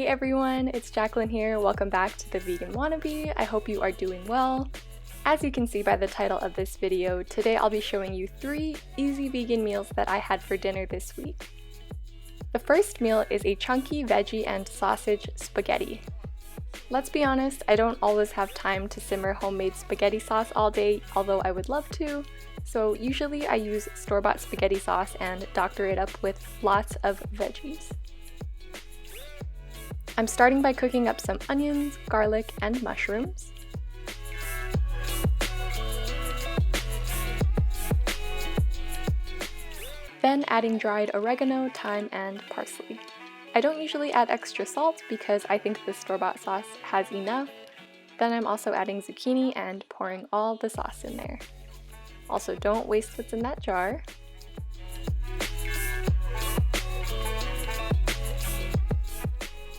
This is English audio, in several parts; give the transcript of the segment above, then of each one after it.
Hey everyone, it's Jacqueline here. Welcome back to The Vegan Wannabe. I hope you are doing well. As you can see by the title of this video, today I'll be showing you 3 easy vegan meals that I had for dinner this week. The first meal is a chunky veggie and sausage spaghetti. Let's be honest, I don't always have time to simmer homemade spaghetti sauce all day, although I would love to. So usually I use store-bought spaghetti sauce and doctor it up with lots of veggies. I'm starting by cooking up some onions, garlic, and mushrooms. Then adding dried oregano, thyme, and parsley. I don't usually add extra salt because I think the store-bought sauce has enough. Then I'm also adding zucchini and pouring all the sauce in there. Also, don't waste what's in that jar.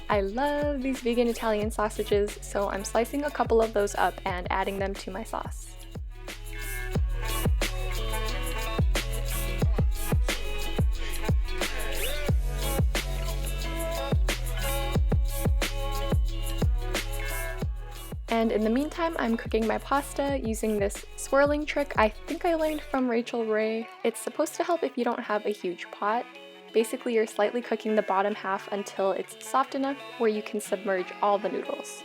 I love these vegan Italian sausages, so I'm slicing a couple of those up and adding them to my sauce. And in the meantime, I'm cooking my pasta using this swirling trick I think I learned from Rachel Ray. It's supposed to help if you don't have a huge pot. Basically, you're slightly cooking the bottom half until it's soft enough where you can submerge all the noodles.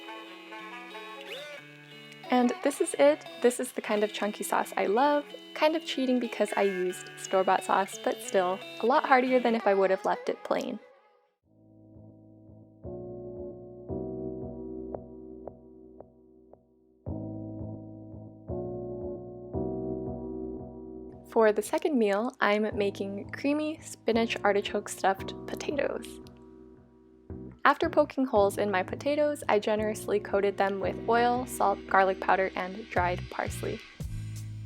And this is it. This is the kind of chunky sauce I love. Kind of cheating because I used store-bought sauce, but still, a lot heartier than if I would have left it plain. For the second meal, I'm making creamy spinach-artichoke stuffed potatoes. After poking holes in my potatoes, I generously coated them with oil, salt, garlic powder, and dried parsley.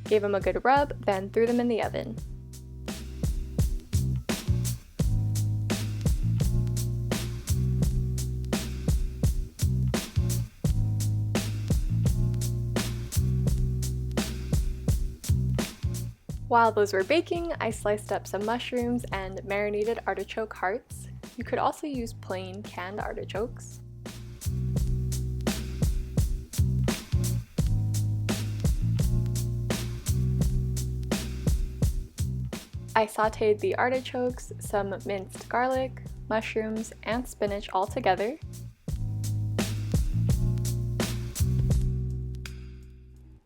Gave them a good rub, then threw them in the oven. While those were baking, I sliced up some mushrooms and marinated artichoke hearts. You could also use plain canned artichokes. I sauteed the artichokes, some minced garlic, mushrooms, and spinach all together.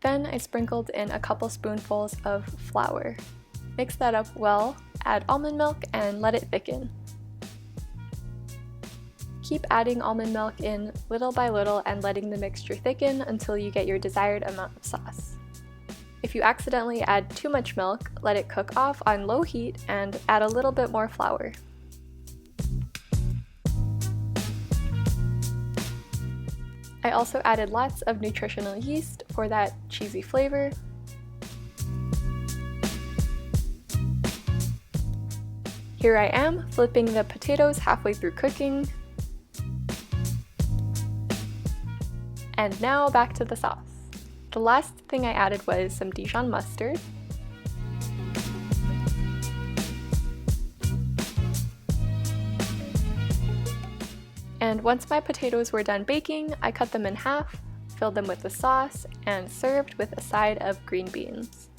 Then I sprinkled in a couple spoonfuls of flour. Mix that up well, add almond milk, and let it thicken. Keep adding almond milk in little by little and letting the mixture thicken until you get your desired amount of sauce. If you accidentally add too much milk, let it cook off on low heat and add a little bit more flour. I also added lots of nutritional yeast for that cheesy flavor. Here I am, flipping the potatoes halfway through cooking. And now back to the sauce. The last thing I added was some Dijon mustard. And once my potatoes were done baking, I cut them in half, filled them with the sauce, and served with a side of green beans.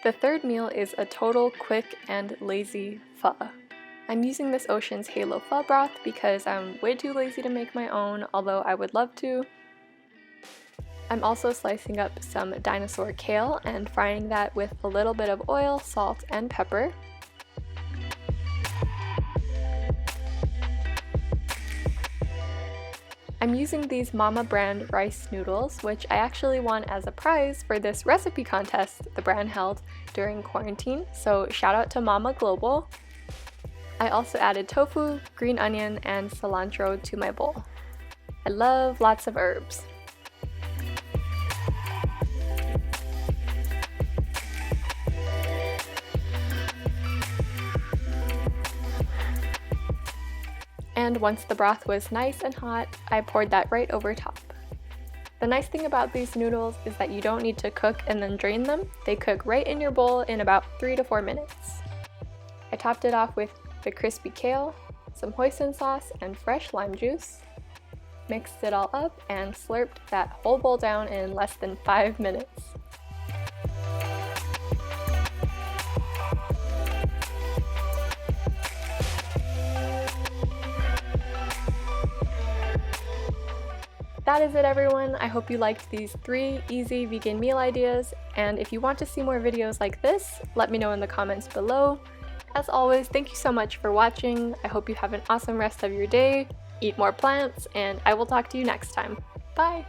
The third meal is a total quick and lazy pho. I'm using this Ocean's Halo pho broth because I'm way too lazy to make my own, although I would love to. I'm also slicing up some dinosaur kale and frying that with a little bit of oil, salt, and pepper. I'm using these Mama brand rice noodles, which I actually won as a prize for this recipe contest the brand held during quarantine, so shout out to Mama Global. I also added tofu, green onion, and cilantro to my bowl. I love lots of herbs. and once the broth was nice and hot, I poured that right over top. The nice thing about these noodles is that you don't need to cook and then drain them. They cook right in your bowl in about 3 to 4 minutes. I topped it off with the crispy kale, some hoisin sauce, and fresh lime juice. Mixed it all up and slurped that whole bowl down in less than 5 minutes. That is it, everyone. I hope you liked these 3 easy vegan meal ideas, and if you want to see more videos like this, let me know in the comments below. As always, thank you so much for watching. I hope you have an awesome rest of your day, eat more plants, and I will talk to you next time. Bye!